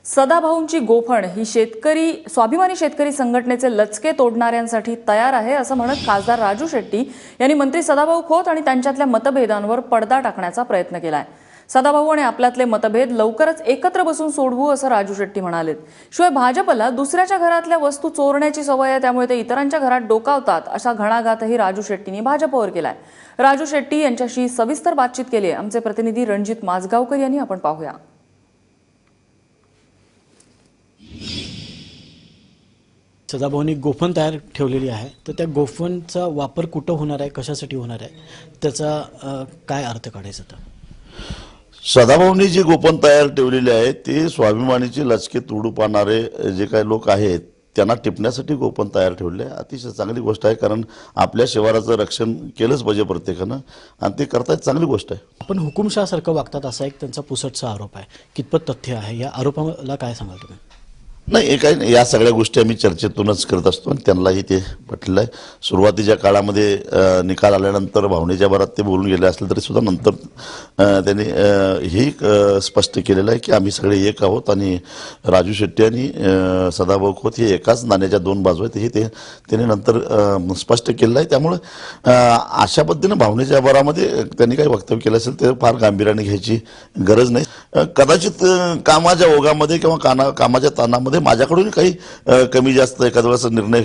सदाभाऊंची गोफण ही स्वाभिमानी शेतकरी संघटनेचे लचके तोडणाऱ्यांसाठी तयार आहे असं म्हणत खासदार राजू शेट्टी यांनी मंत्री सदाभाऊ खोत आणि त्यांच्यातल्या मतभेदांवर पडदा टाकण्याचा प्रयत्न केलाय। सदाभाऊ आणि आपल्यातले मतभेद लवकरच एकत्र बसून सोडवू असं राजू शेट्टी म्हणालेत। शिवाय भाजपला दुसऱ्याच्या घरातल्या वस्तू चोरण्याची सवय आहे, त्यामुळे ते इतरांच्या घरात डोकावतात असा घणाघातही राजू शेट्टींनी भाजपवर केलाय। राजू शेट्टी यांच्याशी सविस्तर बातचीत केली आहे आमचे प्रतिनिधी रणजित माजगावकर यांनी। आपण पाहूया। सदाभाऊंनी गोफण तयार ठेवलेली आहे, तर त्या गोफणचा वापर कुठं होणार आहे, कशासाठी होणार आहे, त्याचा काय अर्थ काढायचा? तर सदाभाऊंनी जी गोपन तयार ठेवलेली आहे ते स्वाभिमानीचे लचके तोडू पाहणारे जे काही लोक आहेत त्यांना टिपण्यासाठी गोपन तयार ठेवले आहे। अतिशय चांगली गोष्ट आहे, कारण आपल्या शिवाराचं रक्षण केलंच पाहिजे प्रत्येकानं, आणि ते करतायत, चांगली गोष्ट आहे। आपण हुकुमशाहसारखं वागतात असा एक त्यांचा पुसटचा आरोप आहे, कितपत तथ्य आहे? या आरोपाला काय सांगाल तुम्ही? नाही, काही नाही, या सगळ्या गोष्टी आम्ही चर्चेतूनच करत असतो आणि त्यांनाही ते पटलेलं आहे। सुरुवातीच्या काळामध्ये निकाल आल्यानंतर भावनेच्या भरात ते बोलून गेले असले तरी सुद्धा नंतर त्यांनी हे स्पष्ट केलेलं आहे की आम्ही सगळे एक आहोत आणि राजू शेट्टी आणि सदाभाऊ खोत हे एकाच नाण्याच्या दोन बाजू आहेत, हे त्यांनी नंतर स्पष्ट केलेलं आहे। त्यामुळे अशा पद्धतीनं भावनेच्या भरामध्ये त्यांनी काही वक्तव्य केलं असेल ते फार गांभीर्याने घ्यायची गरज नाही। कदाचित कामाच्या ओघामध्ये किंवा कामाच्या ताणामध्ये माझ्याकडून काही कमी जास्त एखाद्या वेळेस निर्णय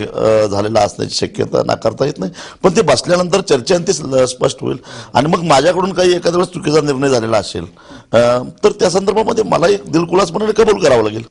झालेला असण्याची शक्यता नाकारता येत नाही, पण ते बसल्यानंतर चर्चेने ते स्पष्ट होईल आणि मग माझ्याकडून काही एखाद्या वेळेस चुकीचा निर्णय झालेला असेल तर त्या संदर्भामध्ये मला एक दिलखुलासपणे कबूल करावं लागेल।